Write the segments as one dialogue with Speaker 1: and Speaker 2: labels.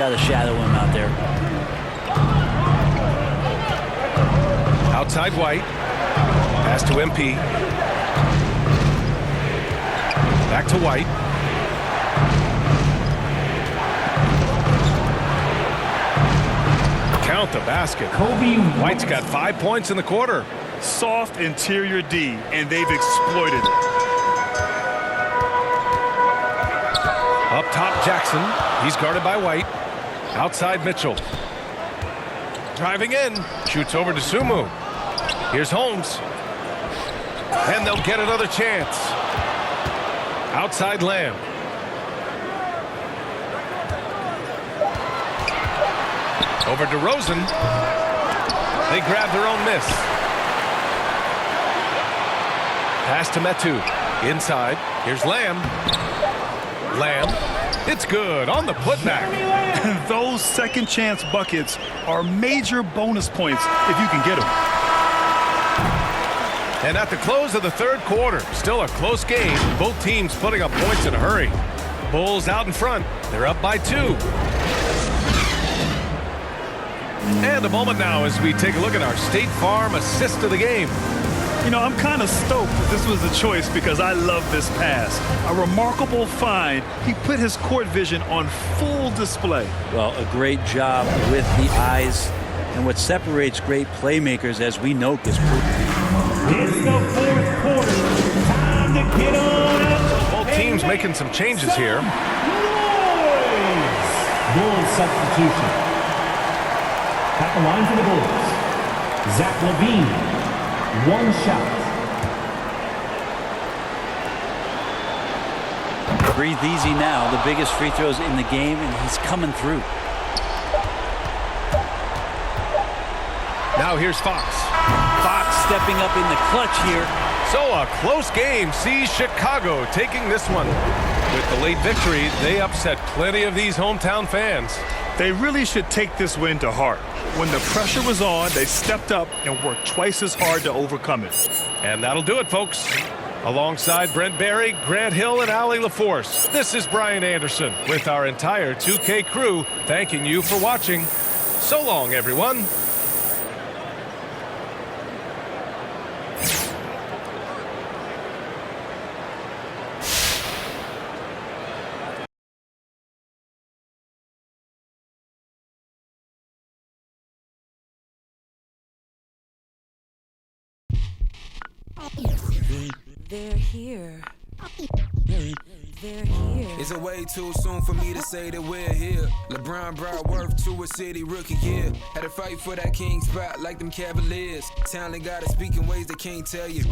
Speaker 1: Got to shadow him out there.
Speaker 2: Outside White. Pass to MP. Back to White. Count the basket.
Speaker 3: Kobe
Speaker 2: White's got 5 points in the quarter.
Speaker 4: Soft interior D, and they've exploited it.
Speaker 2: Up top, Jackson. He's guarded by White. Outside, Mitchell. Driving in. Shoots over to Sumu. Here's Holmes. And they'll get another chance. Outside Lamb. Over to Rosen. They grab their own miss. Pass to Metu. Inside. Here's Lamb. Lamb. It's good on the putback.
Speaker 4: Those second chance buckets are major bonus points if you can get them.
Speaker 2: And at the close of the third quarter, still a close game. Both teams putting up points in a hurry. Bulls out in front. They're up by 2. And a moment now as we take a look at our State Farm assist of the game.
Speaker 4: You know, I'm kind of stoked that this was a choice because I love this pass. A remarkable find. He put his court vision on full display.
Speaker 1: Well, a great job with the eyes. And what separates great playmakers, as we know, is
Speaker 3: It's the fourth quarter. Time to get on up.
Speaker 2: Both teams making some changes here.
Speaker 3: Bulls substitution. At the line for the Bulls, Zach LaVine, 1 shot.
Speaker 1: breathe easy now. The biggest free throws in the game, and he's coming through.
Speaker 2: Now here's Fox.
Speaker 1: Fox stepping up in the clutch here.
Speaker 2: So a close game sees Chicago taking this one. With the late victory, they upset plenty of these hometown fans.
Speaker 4: They really should take this win to heart. When the pressure was on, they stepped up and worked twice as hard to overcome it.
Speaker 2: And that'll do it, folks. Alongside Brent Barry, Grant Hill, and Allie LaForce, this is Brian Anderson with our entire 2K crew thanking you for watching. So long, everyone.
Speaker 5: They're here. They're here.
Speaker 6: It's a way too soon for me to say that we're here. LeBron brought worth to a city rookie year. Had to fight for that king spot like them Cavaliers. Talent got to speak in ways they can't tell you.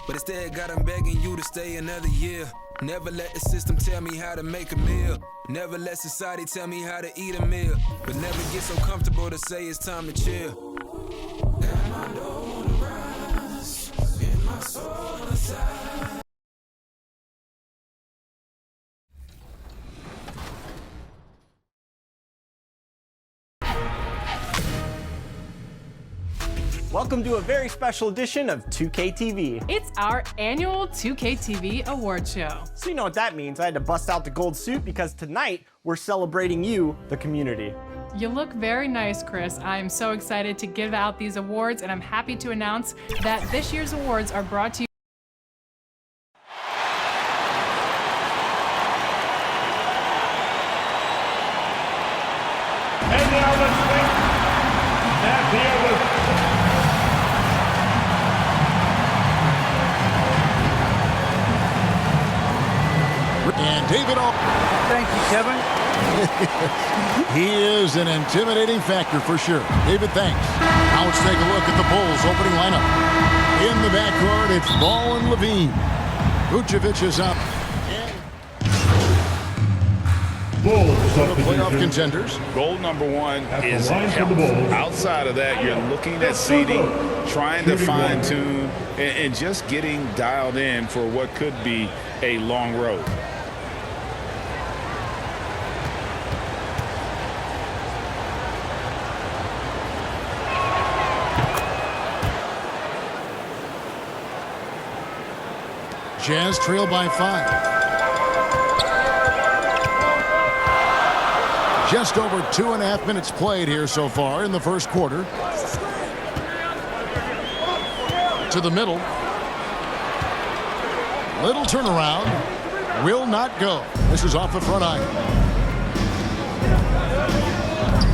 Speaker 6: But instead got them begging you to stay another year. Never let the system tell me how to make a meal. Never let society tell me how to eat a meal. But never get so comfortable to say it's time to chill. Got my dough on the rise, and my soul on the side.
Speaker 7: Welcome to a very special edition of 2K TV.
Speaker 8: It's our annual 2K TV award show.
Speaker 7: So you know what that means. I had to bust out the gold suit because tonight we're celebrating you, the community.
Speaker 8: You look very nice, Chris. I'm so excited to give out these awards, and I'm happy to announce that this year's awards are brought to you.
Speaker 3: And now let's make that the other.
Speaker 9: And David
Speaker 1: Thank you, Kevin.
Speaker 9: he is an intimidating factor for sure. David, thanks. Now let's take a look at the Bulls opening lineup. In the backcourt, it's Ball and Levine. Vucevic is up. Playoff contenders.
Speaker 10: Goal number one is health. Outside of that, you're looking at seeding, trying to fine-tune, and just getting dialed in for what could be a long road.
Speaker 9: Jazz trail by 5. Just over 2.5 minutes played here so far in the first quarter. To the middle. Little turnaround. Will not go. This is off the front iron.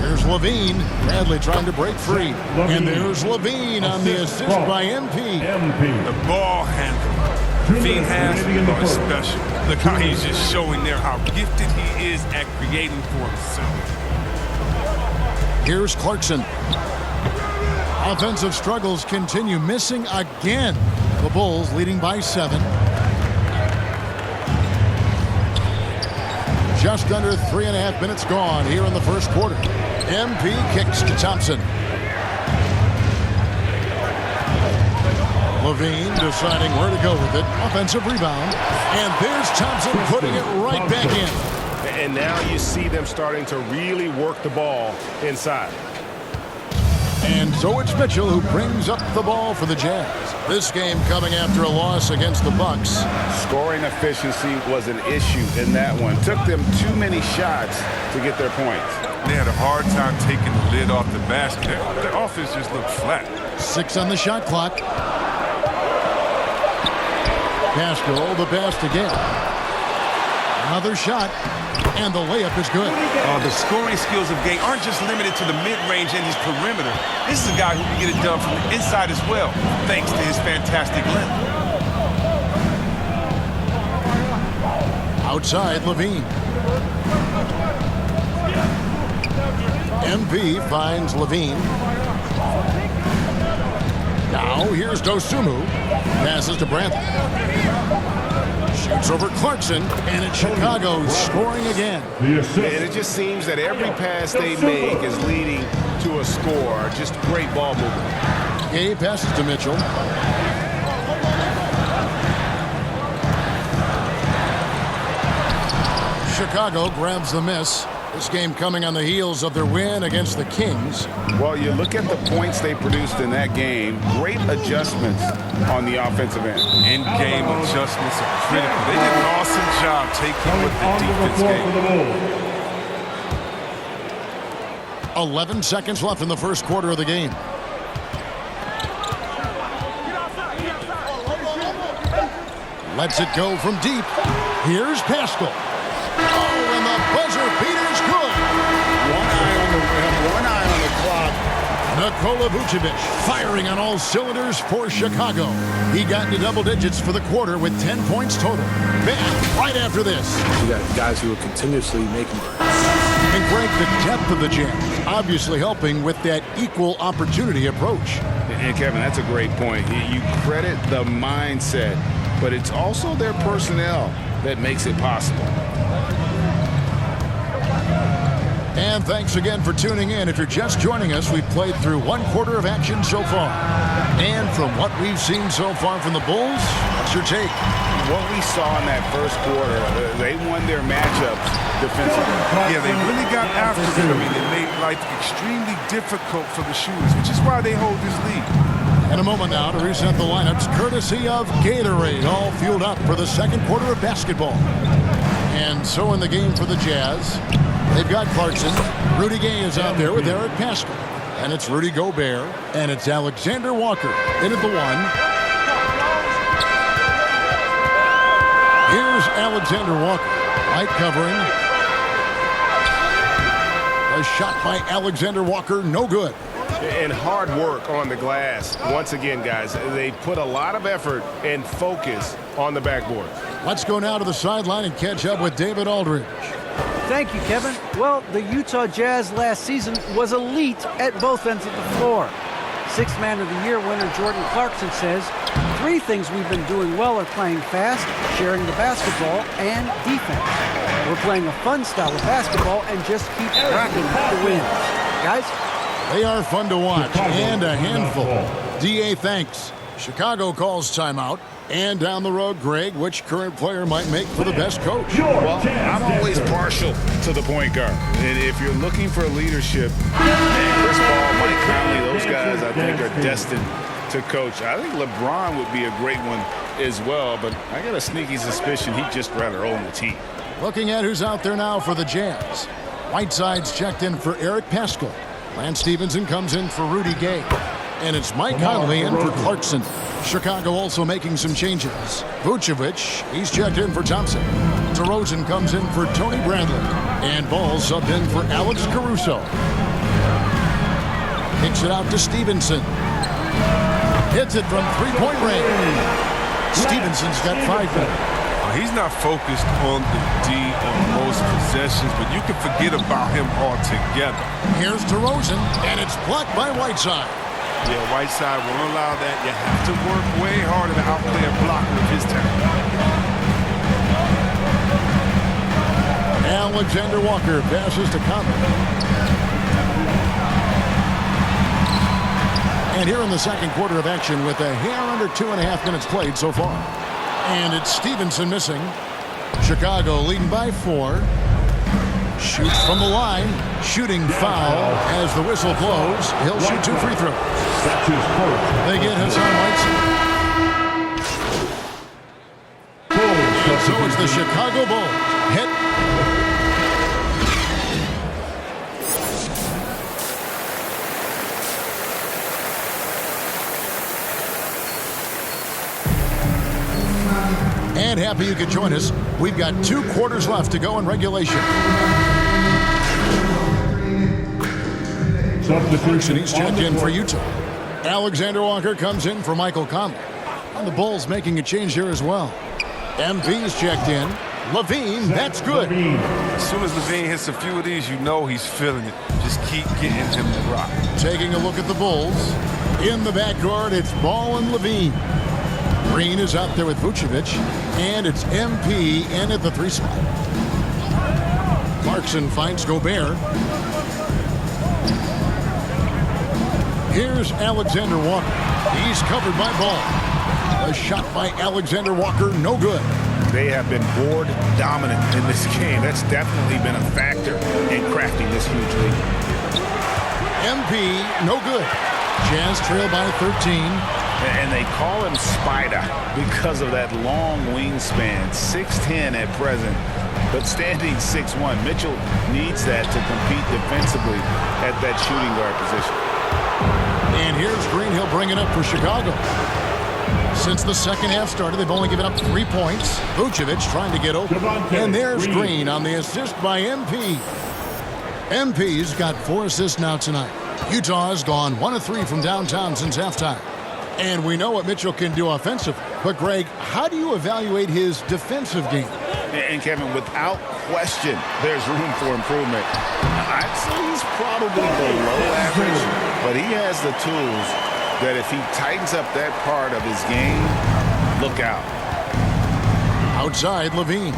Speaker 9: Here's Levine. Bradley trying to break free. And there's Levine on the assist by MP.
Speaker 11: The ball handler Levine has are special. Look how he's just showing there how gifted he is at creating for himself.
Speaker 9: Here's Clarkson. Offensive struggles continue, missing again. The Bulls leading by 7. Just under 3.5 minutes gone here in the first quarter. MP kicks to Thompson. Levine deciding where to go with it. Offensive rebound. And there's Thompson putting it right back in.
Speaker 2: And now you see them starting to really work the ball inside.
Speaker 9: And so it's Mitchell who brings up the ball for the Jazz. This game coming after a loss against the Bucks.
Speaker 10: Scoring efficiency was an issue in that one. Took them too many shots to get their points.
Speaker 11: They had a hard time taking the lid off the basket. Their offense just looked flat.
Speaker 9: 6 on the shot clock. Pascal, the best again. Another shot, and the layup is good.
Speaker 11: The scoring skills of Gay aren't just limited to the mid-range and his perimeter. This is a guy who can get it done from the inside as well, thanks to his fantastic length.
Speaker 9: Outside, Levine. MP finds Levine. Now here's Dosunmu. Passes to Brantley. Shoots over Clarkson, and it's Chicago scoring again.
Speaker 2: And it just seems that every pass they make is leading to a score. Just great ball movement.
Speaker 9: Gay passes to Mitchell. Chicago grabs the miss. This game coming on the heels of their win against the Kings.
Speaker 10: Well, you look at the points they produced in that game. Great adjustments on the offensive end.
Speaker 11: In-game adjustments are critical. They did an awesome job taking what the defense gave.
Speaker 9: 11 seconds left in the first quarter of the game. Lets it go from deep. Here's Pascal. Oh, and the buzzer beater's good.
Speaker 10: One eye on the rim, one eye on the clock.
Speaker 9: Nikola Vucevic firing on all cylinders for Chicago. He got into double digits for the quarter with 10 points total. Back right after this.
Speaker 12: You got guys who are continuously making it.
Speaker 9: And Greg, the depth of the Jazz obviously helping with that equal opportunity approach.
Speaker 10: And Kevin, that's a great point. You credit the mindset, but it's also their personnel that makes it possible.
Speaker 9: And thanks again for tuning in. If you're just joining us, we've played through one quarter of action so far. And from what we've seen so far from the Bulls, what's your take?
Speaker 10: What we saw in that first quarter, they won their matchups defensively.
Speaker 11: Yeah, they really got after it. I mean, they made life extremely difficult for the shooters, which is why they hold this lead.
Speaker 9: In a moment now to reset the lineups, courtesy of Gatorade, all fueled up for the second quarter of basketball. And so in the game for the Jazz, they've got Clarkson. Rudy Gay is out there with Eric Pascal. And it's Rudy Gobert. And it's Alexander Walker in at the 1. Here's Alexander Walker. Light covering. A shot by Alexander Walker, no good.
Speaker 2: And hard work on the glass. Once again, guys, they put a lot of effort and focus on the backboard.
Speaker 9: Let's go now to the sideline and catch up with David Aldridge.
Speaker 13: Thank you, Kevin. Well, the Utah Jazz last season was elite at both ends of the floor. Sixth Man of the Year winner Jordan Clarkson says, 3 things we've been doing well are playing fast, sharing the basketball, and defense. We're playing a fun style of basketball and just keep racking the wins. Guys?
Speaker 9: They are fun to watch and a handful. DA thanks. Chicago calls timeout. And down the road, Greg, which current player might make for the best coach?
Speaker 10: Well, I'm always partial to the point guard. And if you're looking for leadership, man, Chris Paul, Mike Conley, those guys I think are destined to coach. I think LeBron would be a great one as well, but I got a sneaky suspicion he'd just rather own the team.
Speaker 9: Looking at who's out there now for the Jazz. Whiteside's checked in for Eric Paschal. Lance Stevenson comes in for Rudy Gay. And it's Mike Conley in for Clarkson. Chicago also making some changes. Vucevic, he's checked in for Thompson. DeRozan comes in for Tony Bradley. And Ball subbed in for Alex Caruso. Kicks it out to Stevenson. Hits it from three-point range. Stevenson's got 5 minutes.
Speaker 11: He's not focused on the D on most possessions, but you can forget about him altogether.
Speaker 9: Here's DeRozan, and it's blocked by Whiteside.
Speaker 11: Yeah, Whiteside won't allow that. You have to work way harder to outplay a blocker of his talent.
Speaker 9: Alexander Walker passes to Conley. And here in the second quarter of action with a hair under 2.5 minutes played so far. And it's Stevenson missing. Chicago leading by 4. Shoots from the line. Shooting foul as the whistle blows. He'll shoot 2 free throws. They get Hassan Whiteside. And so it's the Chicago Bulls. Hit. And happy you could join us. We've got 2 quarters left to go in regulation. Clarkson, he's checked in for Utah. Alexander Walker comes in for Michael Conley. And the Bulls making a change here as well. MP's checked in. Levine, that's good.
Speaker 11: As soon as Levine hits a few of these, you know he's feeling it. Just keep getting him to rock.
Speaker 9: Taking a look at the Bulls. In the backcourt, it's Ball and Levine. Green is out there with Vucevic, and it's MP in at the 3 spot. Clarkson finds Gobert. Here's Alexander Walker. He's covered by Ball. A shot by Alexander Walker, no good.
Speaker 10: They have been board dominant in this game. That's definitely been a factor in crafting this huge lead.
Speaker 9: MP, no good. Jazz trail by 13.
Speaker 10: And they call him Spider because of that long wingspan, 6'10" at present, but standing 6'1". Mitchell needs that to compete defensively at that shooting guard position.
Speaker 9: And here's Green. He'll bring it up for Chicago. Since the second half started, they've only given up 3 points. Vucevic trying to get open. And there's Green on the assist by MP. MP's got 4 assists now tonight. Utah has gone 1 of 3 from downtown since halftime. And we know what Mitchell can do offensively. But, Greg, how do you evaluate his defensive game?
Speaker 10: And, Kevin, without question, there's room for improvement. I'd say he's probably below average, but he has the tools that if he tightens up that part of his game, look out.
Speaker 9: Outside, Levine.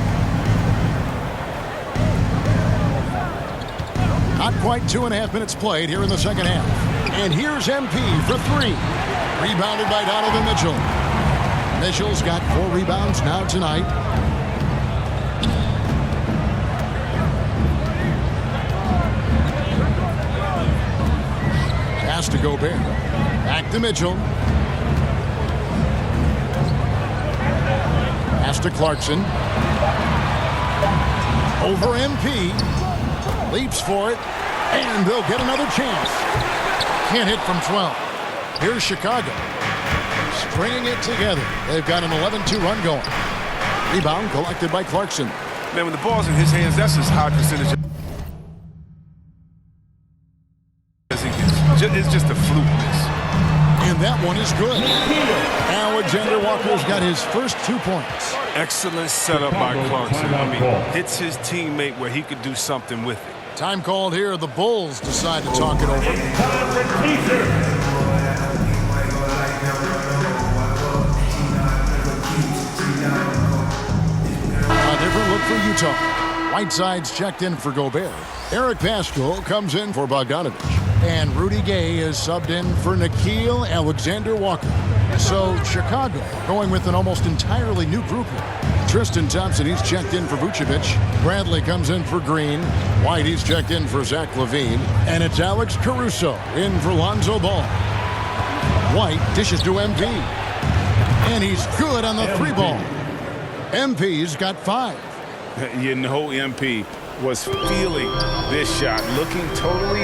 Speaker 9: Not quite 2.5 minutes played here in the second half. And here's MP for 3. Rebounded by Donovan Mitchell. Mitchell's got 4 rebounds now tonight. Pass to Gobert. Back to Mitchell. Pass to Clarkson. Over MP. Leaps for it. And they'll get another chance. Can't hit from 12. Here's Chicago. Stringing it together. They've got an 11-2 run going. Rebound collected by Clarkson.
Speaker 11: Man, when the ball's in his hands, that's his high percentage as he gets. It's just a fluke miss.
Speaker 9: And that one is good. Alexander Walker's got his first 2 points.
Speaker 11: Excellent setup by Clarkson. I mean, hits his teammate where he could do something with it.
Speaker 9: Time called here. The Bulls decide to talk it over. A different look for Utah. Whiteside's checked in for Gobert. Eric Paschal comes in for Bogdanovich. And Rudy Gay is subbed in for Nickeil Alexander-Walker. So Chicago going with an almost entirely new group here. Tristan Thompson, he's checked in for Vucevic. Bradley comes in for Green. White, he's checked in for Zach LaVine. And it's Alex Caruso in for Lonzo Ball. White dishes to MP. And he's good on the 3 ball. MP's got 5.
Speaker 10: You know MP was feeling this shot, looking totally